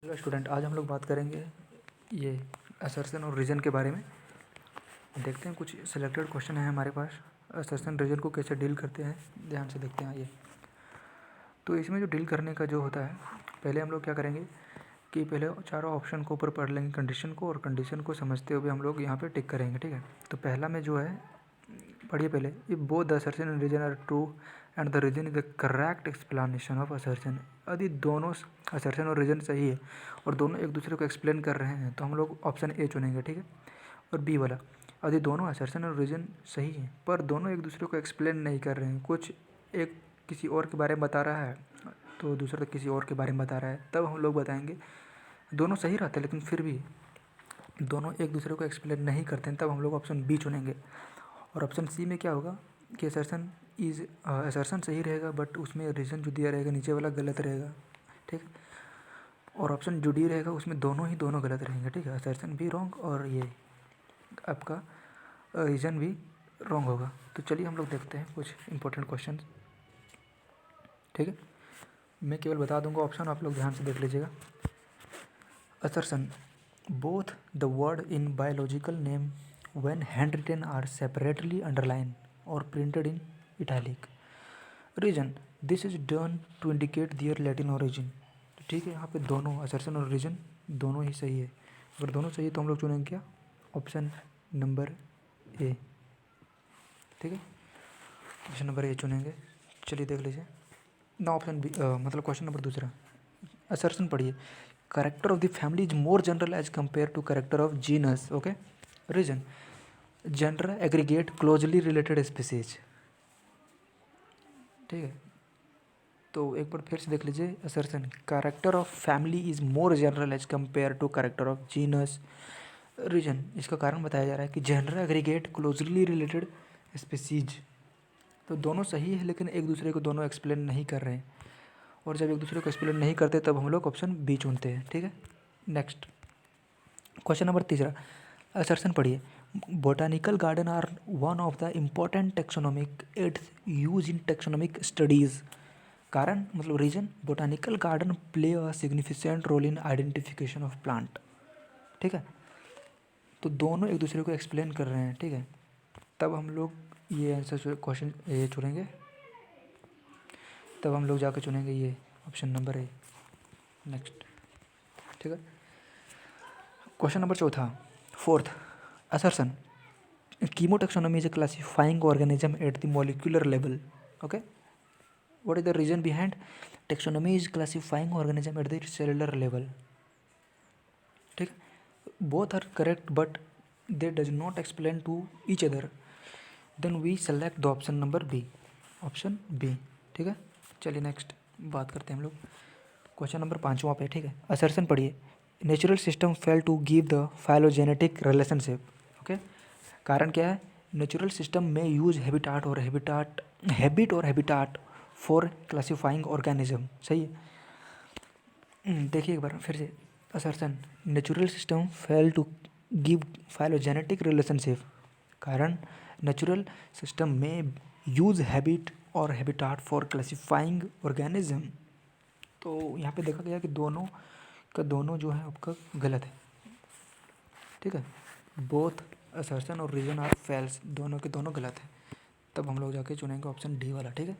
Hello student, आज हम लोग बात करेंगे ये असर्शन और रीजन के बारे में। देखते हैं कुछ सिलेक्टेड क्वेश्चन है हमारे पास। असर्शन रीजन को कैसे डील करते हैं, ध्यान से देखते हैं। ये तो इसमें जो डील करने का जो होता है, पहले हम लोग क्या करेंगे कि पहले चारों ऑप्शन को ऊपर पढ़ लेंगे, कंडीशन को, और कंडीशन को समझते हुए हम लोग यहाँ पे टिक करेंगे। ठीक है, तो पहला में जो है पढ़िए पहले, ये both the assertion and reason are true and the reason is the correct explanation of assertion. यदि दोनों असर्शन और रीजन सही है और दोनों एक दूसरे को एक्सप्लेन कर रहे हैं तो हम लोग ऑप्शन ए चुनेंगे। ठीक है, और बी वाला, यदि दोनों असर्शन और रीजन सही है पर दोनों एक दूसरे को एक्सप्लेन नहीं कर रहे हैं, कुछ एक किसी और के बारे में बता रहा है तो दूसरा किसी और के बारे में बता रहा है, तब हम लोग बताएंगे दोनों सही रहते हैं लेकिन फिर भी दोनों एक दूसरे को एक्सप्लेन नहीं करते हैं, तब हम लोग ऑप्शन बी चुनेंगे। और ऑप्शन सी में क्या होगा कि असर्शन सही रहेगा बट उसमें रीज़न जो दिया रहेगा नीचे वाला गलत रहेगा। ठीक, और ऑप्शन जो डी रहेगा उसमें दोनों गलत रहेंगे। ठीक है, असर्शन भी रॉन्ग और ये आपका रीज़न भी रॉन्ग होगा। तो चलिए हम लोग देखते हैं कुछ इंपॉर्टेंट क्वेश्चन। ठीक है, मैं केवल बता दूंगा ऑप्शन, आप लोग ध्यान से देख लीजिएगा। Assertion, both the word in biological name when handwritten are separately underlined or printed in italic. Reason, this is done to indicate their Latin origin. ठीक है, यहाँ पे दोनों असर्शन और रीजन दोनों ही सही है। अगर दोनों सही है तो हम लोग चुनेंगे क्या, ऑप्शन नंबर ए। ठीक है, ऑप्शन नंबर ए चुनेंगे। चलिए देख लीजिए ना, ऑप्शन बी मतलब क्वेश्चन नंबर दूसरा, असर्शन पढ़िए, character of the family is more general as compare to character of genus. Okay, reason, gender aggregate closely related species. ठीक है, तो एक बार फिर से देख लीजिए, assertion, character of family is more general as compare to character of genus. Reason, इसका कारण बताया जा रहा है कि gender aggregate closely related species. तो दोनों सही है लेकिन एक दूसरे को दोनों एक्सप्लेन नहीं कर रहे हैं, और जब एक दूसरे को एक्सप्लेन नहीं करते तब हम लोग ऑप्शन बी चुनते हैं। ठीक है, नेक्स्ट क्वेश्चन नंबर तीसरा, असर्शन पढ़िए, botanical garden are one of the important taxonomic aids use in taxonomic studies. कारण मतलब reason, botanical garden play a significant role in identification of plant. ठीक है, तो दोनों एक दूसरे को एक्सप्लेन कर रहे हैं। ठीक है, तब हम लोग ये आंसर क्वेश्चन ये चुनेंगे, तब हम लोग जाकर चुनेंगे ये ऑप्शन नंबर ए। नेक्स्ट, ठीक है, क्वेश्चन नंबर चौथा, fourth, assertion, chemotaxonomy is a classifying organism at the molecular level. Okay, what is the reason behind taxonomy is classifying organism at the cellular level? ठीक, both are correct but they does not explain to each other, then we select the option number B, option B. ठीक है, चलिए next बात करते हैं हम लोग question number पाँचवा पे। ठीक है, असर्शन पढ़िए, natural system fail to give the phylogenetic relationship. Okay, कारण क्या है, नेचुरल सिस्टम में यूज हैबिट और हैबिटाट फॉर क्लासिफाइंग ऑर्गेनिज्म। सही है, देखिए एक बार फिर से, assertion, natural system fail to give phylogenetic relationship. कारण नेचुरल सिस्टम में यूज हैबिट और हैबिटाट फॉर क्लासिफाइंग ऑर्गेनिज्म। तो यहाँ पे देखा गया कि दोनों जो है आपका गलत है। ठीक है, बोथ असर्शन और रीजन आर फेल्स, दोनों के दोनों गलत है, तब हम लोग जाके चुनेंगे ऑप्शन डी वाला। ठीक है,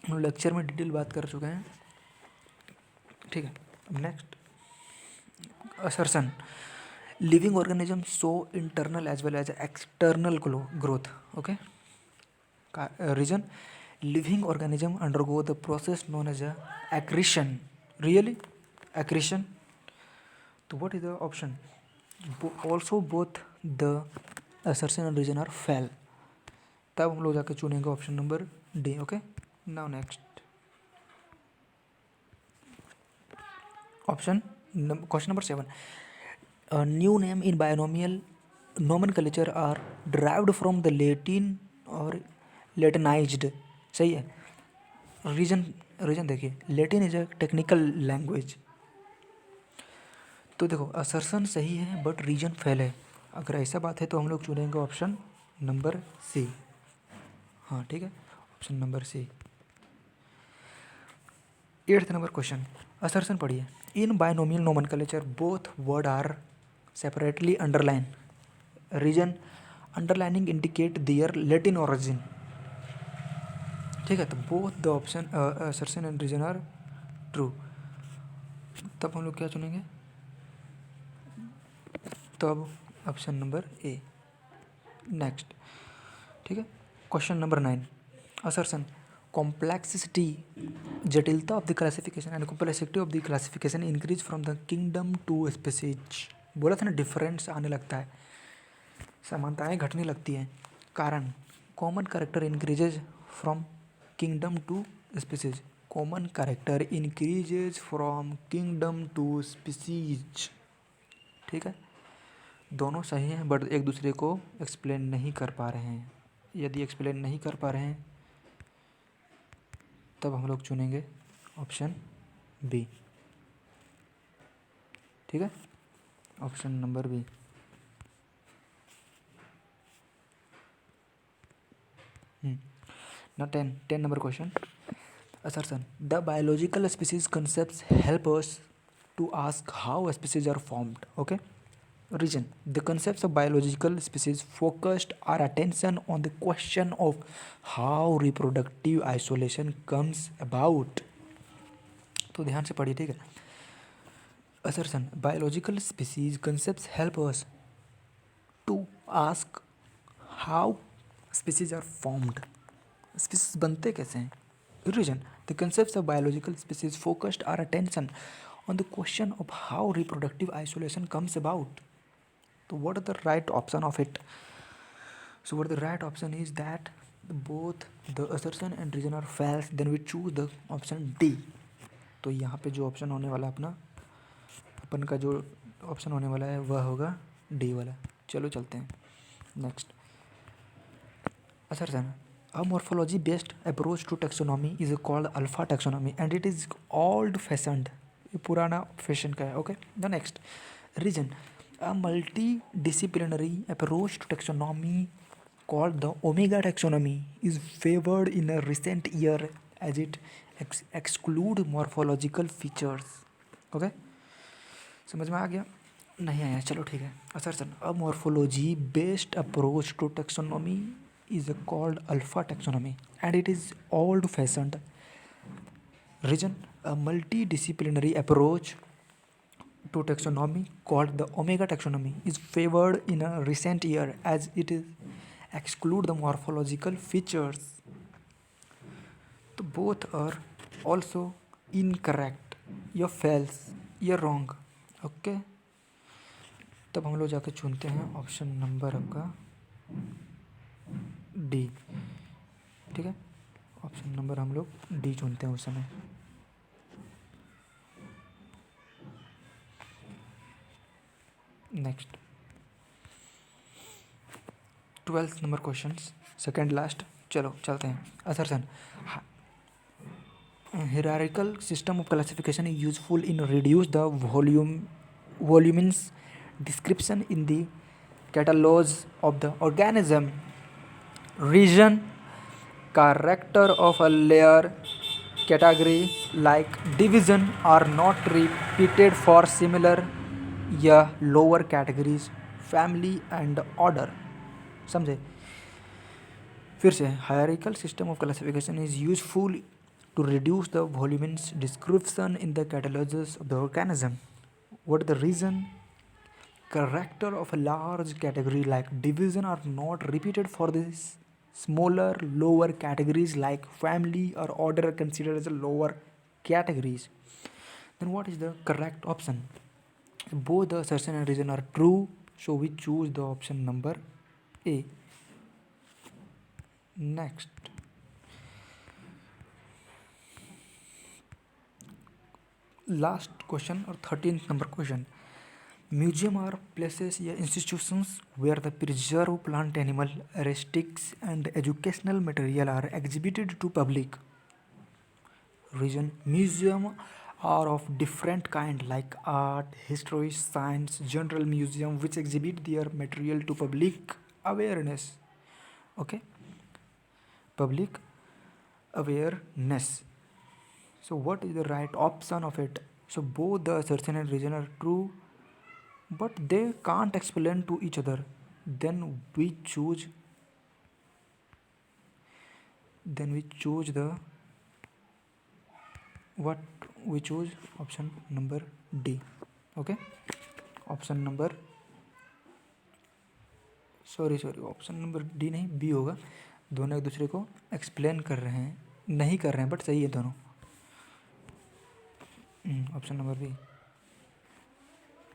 हम लेक्चर में डिटेल बात कर चुके हैं। ठीक है, अब next, assertion, living organism show internal as well as external growth. Okay, reason, living organism undergo the process known as accretion. Really accretion, तो what is the option, also both the assertion and reason are false, तब हम लोग जाकर चुनेंगे option number D. Okay, now next option question number 7, new name in binomial nomenclature are derived from the Latin और Latinised. सही है, reason देखिए, Latin is a technical language. तो देखो असर्शन सही है बट रीजन फेल है, अगर ऐसा बात है तो हम लोग चुनेंगे ऑप्शन नंबर सी। हाँ ठीक है, option number C. 8th number question, assertion पढ़िए, in binomial nomenclature both word are separately underline, reason underlining indicate their Latin origin. ठीक है, तो both the option assertion and reason are true. तब हम लोग क्या चुनेंगे, तब ऑप्शन नंबर ए। नेक्स्ट, ठीक है, क्वेश्चन नंबर 9, असर्शन कॉम्प्लेक्सिटी, जटिलता of the classification and complexity of the classification increase from the kingdom to species. बोला था ना डिफरेंस आने लगता है, समानताएं घटने लगती हैं। कारण common character increases from kingdom to species, common character increases from kingdom to species. ठीक है, दोनों सही हैं बट एक दूसरे को एक्सप्लेन नहीं कर पा रहे हैं। यदि एक्सप्लेन नहीं कर पा रहे हैं तब हम लोग चुनेंगे ऑप्शन बी। ठीक है, ऑप्शन नंबर बी। ना 10 number question. Assertion: the biological species concepts help us to ask how species are formed. Okay. Reason: the concepts of biological species focused our attention on the question of how reproductive isolation comes about. तो ध्यान से पढ़िए, ठीक है। Assertion: biological species concepts help us to ask how species are formed. Species बनते कैसे हैं? Reason: the concepts of biological species focused our attention on the question of how reproductive isolation comes about. So what are the right option of it? So what the right option is that both the assertion and reason are false. Then we choose the option D. तो यहाँ पे जो option होने वाला अपन का जो option होने वाला है वह होगा डी वाला। चलो चलते हैं next. Assertion: a morphology based approach to taxonomy is called alpha taxonomy and it is old fashioned. ये पुराना फैशन का है। Okay, the next. Reason: a multidisciplinary approach to taxonomy called the omega taxonomy is favored in a recent year as it exclude morphological features. Okay, समझ में आ गया? नहीं आया, चलो ठीक है। Assertion: a morphology based approach to taxonomy is called alpha taxonomy and it is old fashioned. Reason: a multidisciplinary approach to taxonomy called the omega taxonomy is favored in a recent year as it is exclude the morphological features. So both are also incorrect, या false या wrong. Okay, तब हम लोग जाके चुनते हैं option number आपका D. ठीक है, ऑप्शन नंबर हम लोग डी चुनते हैं उस समय। Next 12th number question, second last. चलो चलते हैं। Assertion: hierarchical system of classification is useful in reduce the voluminous description in the catalogs of the organism. Reason: character of a layer category like division are not repeated for similar या lower categories, family and order. समझे? फिर से, hierarchical system of classification is useful to reduce the voluminous description in the catalogs of the organism. What is the reason? Character of a large category like division are not repeated for this smaller lower categories like family or order are considered as lower categories. Then what is the correct option? Both the assertion and reason are true, so we choose the option number A. Next, last question or 13th number question. Museum are places या institutions where the preserved plant, animal, rustics and educational material are exhibited to public. Reason: museum are of different kind like art, history, science, general museum which exhibit their material to public awareness. Okay, public awareness. So what is the right option of it? So both the assertion and reason are true, but they can't explain to each other. Then we choose the what we choose option number D. Okay, option number sorry option number D नहीं, B होगा। दोनों एक दूसरे को explain कर रहे हैं, नहीं कर रहे हैं, बट सही है दोनों। Option number B.